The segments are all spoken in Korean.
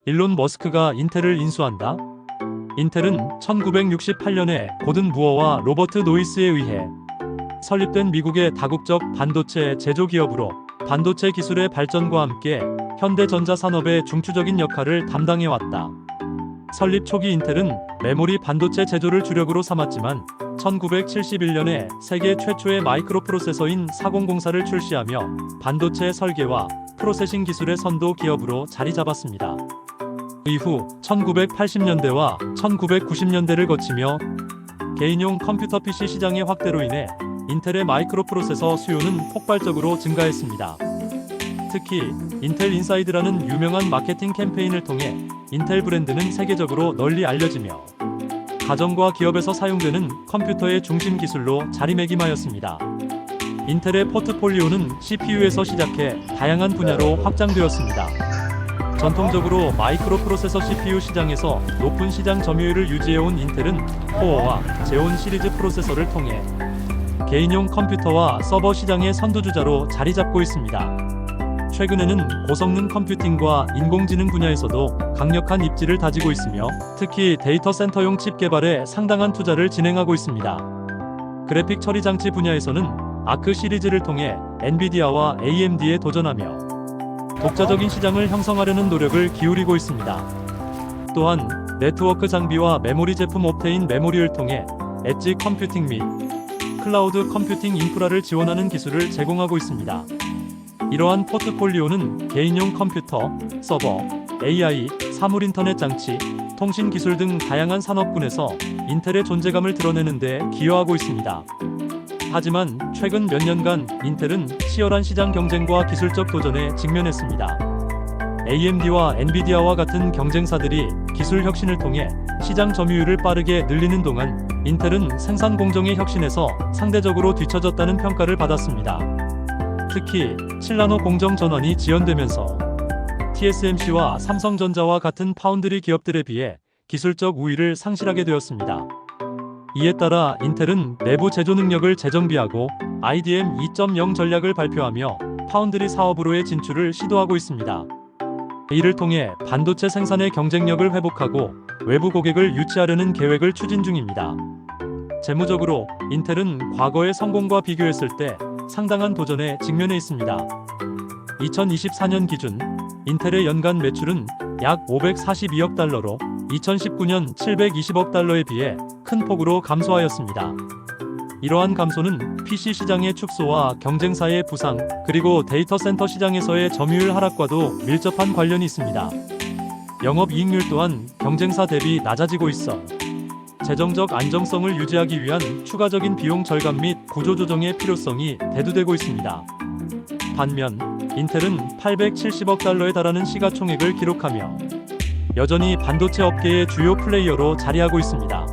일론 머스크가 인텔을 인수한다? 인텔은 1968년에 고든 무어와 로버트 노이스에 의해 설립된 미국의 다국적 반도체 제조 기업으로 반도체 기술의 발전과 함께 현대전자 산업의 중추적인 역할을 담당해왔다. 설립 초기 인텔은 메모리 반도체 제조를 주력으로 삼았지만 1971년에 세계 최초의 마이크로 프로세서인 4004를 출시하며 반도체 설계와 프로세싱 기술의 선도 기업으로 자리 잡았습니다. 이후 1980년대와 1990년대를 거치며 개인용 컴퓨터 PC 시장의 확대로 인해 인텔의 마이크로 프로세서 수요는 폭발적으로 증가했습니다. 특히 인텔 인사이드라는 유명한 마케팅 캠페인을 통해 인텔 브랜드는 세계적으로 널리 알려지며 가정과 기업에서 사용되는 컴퓨터의 중심 기술로 자리매김하였습니다. 인텔의 포트폴리오는 CPU에서 시작해 다양한 분야로 확장되었습니다. 전통적으로 마이크로 프로세서 CPU 시장에서 높은 시장 점유율을 유지해온 인텔은 코어와 제온 시리즈 프로세서를 통해 개인용 컴퓨터와 서버 시장의 선두주자로 자리 잡고 있습니다. 최근에는 고성능 컴퓨팅과 인공지능 분야에서도 강력한 입지를 다지고 있으며 특히 데이터 센터용 칩 개발에 상당한 투자를 진행하고 있습니다. 그래픽 처리 장치 분야에서는 아크 시리즈를 통해 엔비디아와 AMD에 도전하며 독자적인 시장을 형성하려는 노력을 기울이고 있습니다. 또한 네트워크 장비와 메모리 제품 옵테인 메모리를 통해 엣지 컴퓨팅 및 클라우드 컴퓨팅 인프라를 지원하는 기술을 제공하고 있습니다. 이러한 포트폴리오는 개인용 컴퓨터, 서버, AI, 사물 인터넷 장치, 통신 기술 등 다양한 산업군에서 인텔의 존재감을 드러내는 데 기여하고 있습니다. 하지만 최근 몇 년간 인텔은 치열한 시장 경쟁과 기술적 도전에 직면했습니다. AMD와 엔비디아와 같은 경쟁사들이 기술 혁신을 통해 시장 점유율을 빠르게 늘리는 동안 인텔은 생산 공정의 혁신에서 상대적으로 뒤처졌다는 평가를 받았습니다. 특히 7나노 공정 전환이 지연되면서 TSMC와 삼성전자와 같은 파운드리 기업들에 비해 기술적 우위를 상실하게 되었습니다. 이에 따라 인텔은 내부 제조 능력을 재정비하고 IDM 2.0 전략을 발표하며 파운드리 사업으로의 진출을 시도하고 있습니다. 이를 통해 반도체 생산의 경쟁력을 회복하고 외부 고객을 유치하려는 계획을 추진 중입니다. 재무적으로 인텔은 과거의 성공과 비교했을 때 상당한 도전에 직면해 있습니다. 2024년 기준 인텔의 연간 매출은 약 542억 달러로 2019년 720억 달러에 비해 큰 폭으로 감소하였습니다. 이러한 감소는 PC 시장의 축소와 경쟁사의 부상, 그리고 데이터 센터 시장에서의 점유율 하락과도 밀접한 관련이 있습니다. 영업이익률 또한 경쟁사 대비 낮아지고 있어 재정적 안정성을 유지하기 위한 추가적인 비용 절감 및 구조조정의 필요성이 대두되고 있습니다. 반면 인텔은 870억 달러에 달하는 시가총액을 기록하며 여전히 반도체 업계의 주요 플레이어로 자리하고 있습니다.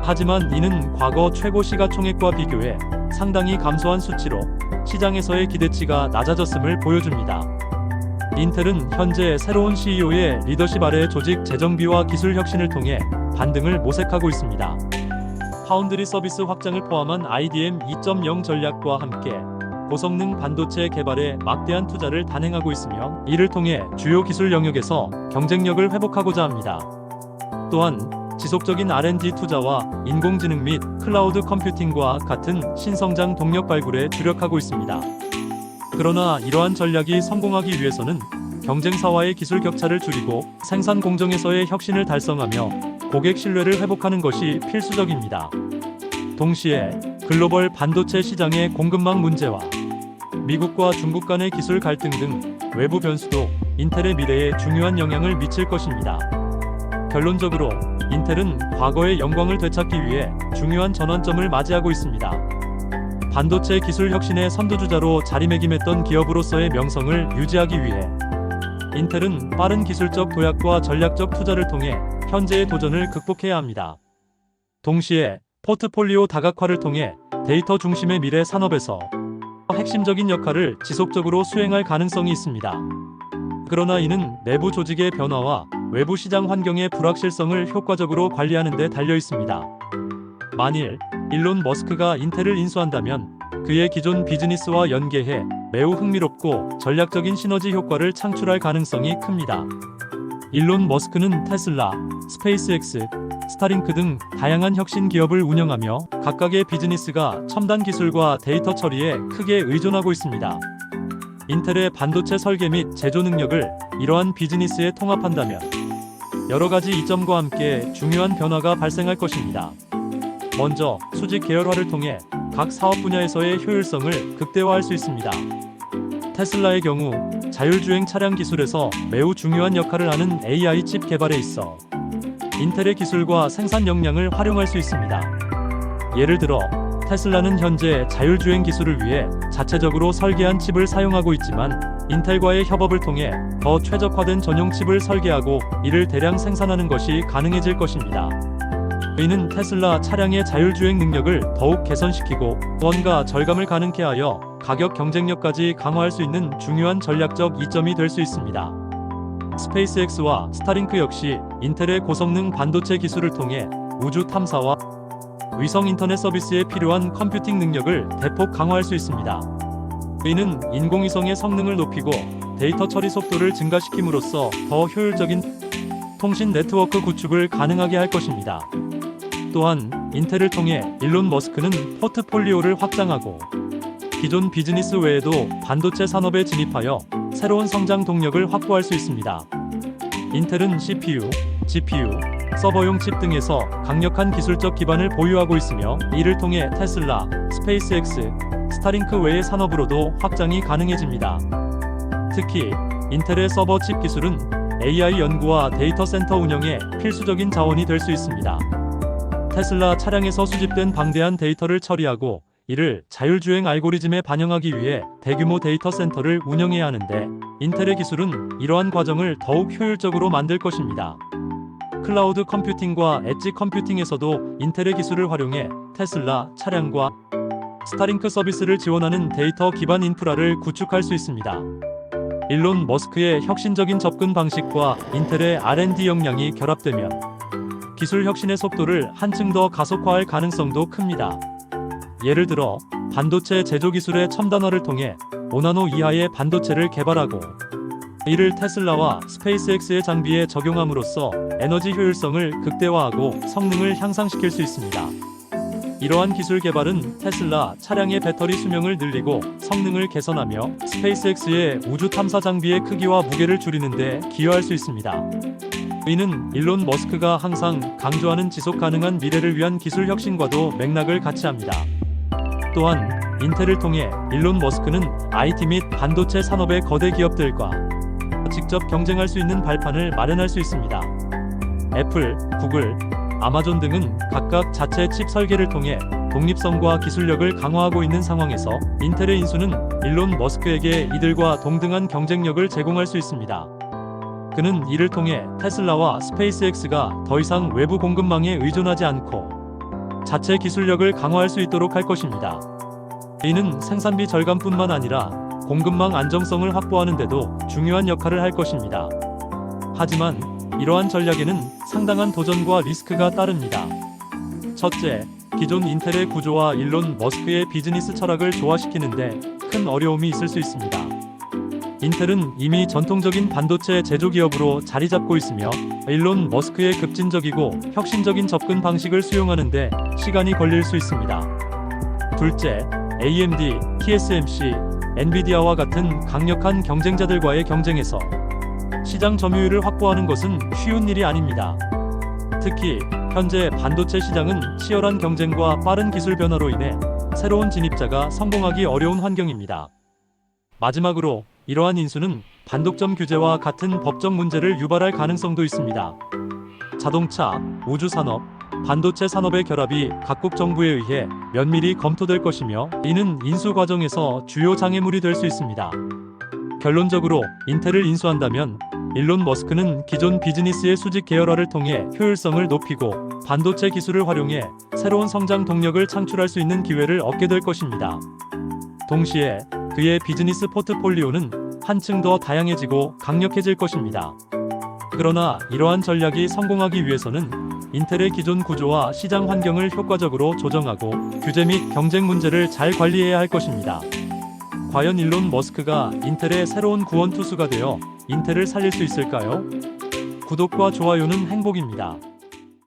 하지만 이는 과거 최고 시가총액과 비교해 상당히 감소한 수치로 시장에서의 기대치가 낮아졌음을 보여줍니다. 인텔은 현재 새로운 CEO의 리더십 아래 조직 재정비와 기술 혁신을 통해 반등을 모색하고 있습니다. 파운드리 서비스 확장을 포함한 IDM 2.0 전략과 함께 고성능 반도체 개발에 막대한 투자를 단행하고 있으며 이를 통해 주요 기술 영역에서 경쟁력을 회복하고자 합니다. 또한 지속적인 R&D 투자와 인공지능 및 클라우드 컴퓨팅과 같은 신성장 동력 발굴에 주력하고 있습니다. 그러나 이러한 전략이 성공하기 위해서는 경쟁사와의 기술 격차를 줄이고 생산 공정에서의 혁신을 달성하며 고객 신뢰를 회복하는 것이 필수적입니다. 동시에 글로벌 반도체 시장의 공급망 문제와 미국과 중국 간의 기술 갈등 등 외부 변수도 인텔의 미래에 중요한 영향을 미칠 것입니다. 결론적으로 인텔은 과거의 영광을 되찾기 위해 중요한 전환점을 맞이하고 있습니다. 반도체 기술 혁신의 선두주자로 자리매김했던 기업으로서의 명성을 유지하기 위해 인텔은 빠른 기술적 도약과 전략적 투자를 통해 현재의 도전을 극복해야 합니다. 동시에 포트폴리오 다각화를 통해 데이터 중심의 미래 산업에서 핵심적인 역할을 지속적으로 수행할 가능성이 있습니다. 그러나 이는 내부 조직의 변화와 외부 시장 환경의 불확실성을 효과적으로 관리하는 데 달려 있습니다. 만일 일론 머스크가 인텔을 인수한다면 그의 기존 비즈니스와 연계해 매우 흥미롭고 전략적인 시너지 효과를 창출할 가능성이 큽니다. 일론 머스크는 테슬라, 스페이스X, 스타링크 등 다양한 혁신 기업을 운영하며 각각의 비즈니스가 첨단 기술과 데이터 처리에 크게 의존하고 있습니다. 인텔의 반도체 설계 및 제조 능력을 이러한 비즈니스에 통합한다면 여러 가지 이점과 함께 중요한 변화가 발생할 것입니다. 먼저 수직 계열화를 통해 각 사업 분야에서의 효율성을 극대화할 수 있습니다. 테슬라의 경우 자율주행 차량 기술에서 매우 중요한 역할을 하는 AI 칩 개발에 있어 인텔의 기술과 생산 역량을 활용할 수 있습니다. 예를 들어 테슬라는 현재 자율주행 기술을 위해 자체적으로 설계한 칩을 사용하고 있지만 인텔과의 협업을 통해 더 최적화된 전용 칩을 설계하고 이를 대량 생산하는 것이 가능해질 것입니다. 이는 테슬라 차량의 자율주행 능력을 더욱 개선시키고 원가 절감을 가능케 하여 가격 경쟁력까지 강화할 수 있는 중요한 전략적 이점이 될 수 있습니다. 스페이스X와 스타링크 역시 인텔의 고성능 반도체 기술을 통해 우주 탐사와 위성 인터넷 서비스에 필요한 컴퓨팅 능력을 대폭 강화할 수 있습니다. 이는 인공위성의 성능을 높이고 데이터 처리 속도를 증가시킴으로써 더 효율적인 통신 네트워크 구축을 가능하게 할 것입니다. 또한 인텔을 통해 일론 머스크는 포트폴리오를 확장하고 기존 비즈니스 외에도 반도체 산업에 진입하여 새로운 성장 동력을 확보할 수 있습니다. 인텔은 CPU, GPU, 서버용 칩 등에서 강력한 기술적 기반을 보유하고 있으며 이를 통해 테슬라, 스페이스X, 스타링크 외의 산업으로도 확장이 가능해집니다. 특히 인텔의 서버 칩 기술은 AI 연구와 데이터 센터 운영에 필수적인 자원이 될 수 있습니다. 테슬라 차량에서 수집된 방대한 데이터를 처리하고 이를 자율주행 알고리즘에 반영하기 위해 대규모 데이터 센터를 운영해야 하는데 인텔의 기술은 이러한 과정을 더욱 효율적으로 만들 것입니다. 클라우드 컴퓨팅과 엣지 컴퓨팅에서도 인텔의 기술을 활용해 테슬라 차량과 스타링크 서비스를 지원하는 데이터 기반 인프라를 구축할 수 있습니다. 일론 머스크의 혁신적인 접근 방식과 인텔의 R&D 역량이 결합되면 기술 혁신의 속도를 한층 더 가속화할 가능성도 큽니다. 예를 들어 반도체 제조 기술의 첨단화를 통해 5나노 이하의 반도체를 개발하고 이를 테슬라와 스페이스X의 장비에 적용함으로써 에너지 효율성을 극대화하고 성능을 향상시킬 수 있습니다. 이러한 기술 개발은 테슬라 차량의 배터리 수명을 늘리고 성능을 개선하며 스페이스X의 우주 탐사 장비의 크기와 무게를 줄이는 데 기여할 수 있습니다. 이는 일론 머스크가 항상 강조하는 지속 가능한 미래를 위한 기술 혁신과도 맥락을 같이 합니다. 또한 인텔을 통해 일론 머스크는 IT 및 반도체 산업의 거대 기업들과 직접 경쟁할 수 있는 발판을 마련할 수 있습니다. 애플, 구글, 아마존 등은 각각 자체 칩 설계를 통해 독립성과 기술력을 강화하고 있는 상황에서 인텔의 인수는 일론 머스크에게 이들과 동등한 경쟁력을 제공할 수 있습니다. 그는 이를 통해 테슬라와 스페이스X가 더 이상 외부 공급망에 의존하지 않고 자체 기술력을 강화할 수 있도록 할 것입니다. 이는 생산비 절감뿐만 아니라 공급망 안정성을 확보하는 데도 중요한 역할을 할 것입니다. 하지만 이러한 전략에는 상당한 도전과 리스크가 따릅니다. 첫째, 기존 인텔의 구조와 일론 머스크의 비즈니스 철학을 조화시키는데 큰 어려움이 있을 수 있습니다. 인텔은 이미 전통적인 반도체 제조 기업으로 자리 잡고 있으며 일론 머스크의 급진적이고 혁신적인 접근 방식을 수용하는데 시간이 걸릴 수 있습니다. 둘째, AMD, TSMC, 엔비디아와 같은 강력한 경쟁자들과의 경쟁에서 시장 점유율을 확보하는 것은 쉬운 일이 아닙니다. 특히 현재 반도체 시장은 치열한 경쟁과 빠른 기술 변화로 인해 새로운 진입자가 성공하기 어려운 환경입니다. 마지막으로 이러한 인수는 반독점 규제와 같은 법적 문제를 유발할 가능성도 있습니다. 자동차, 우주산업, 반도체 산업의 결합이 각국 정부에 의해 면밀히 검토될 것이며 이는 인수 과정에서 주요 장애물이 될 수 있습니다. 결론적으로 인텔을 인수한다면 일론 머스크는 기존 비즈니스의 수직 계열화를 통해 효율성을 높이고 반도체 기술을 활용해 새로운 성장 동력을 창출할 수 있는 기회를 얻게 될 것입니다. 동시에 그의 비즈니스 포트폴리오는 한층 더 다양해지고 강력해질 것입니다. 그러나 이러한 전략이 성공하기 위해서는 인텔의 기존 구조와 시장 환경을 효과적으로 조정하고 규제 및 경쟁 문제를 잘 관리해야 할 것입니다. 과연 일론 머스크가 인텔의 새로운 구원 투수가 되어 인텔을 살릴 수 있을까요? 구독과 좋아요는 행복입니다.